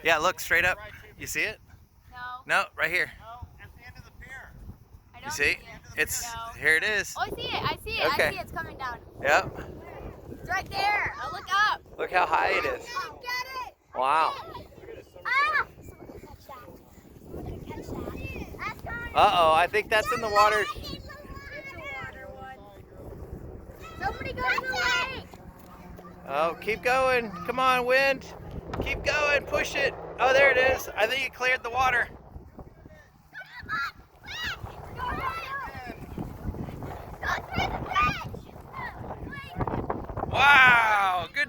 Yeah, look straight up. You see it? No. No, right here. No, at the end of the pier. I You don't see? it. It's No. here. It is. Oh, I see it. I see it. Okay. I see it. It's coming down. Yep. It's right there. Oh, look up. Look how high it is. Oh, get it. Wow. Ah! Uh-oh, I think that's in the water. It's a water one. Somebody go to the lake. Oh, keep going. Come on, wind. Keep going. Push it. Oh, there it is. I think it cleared the water. Wow. Good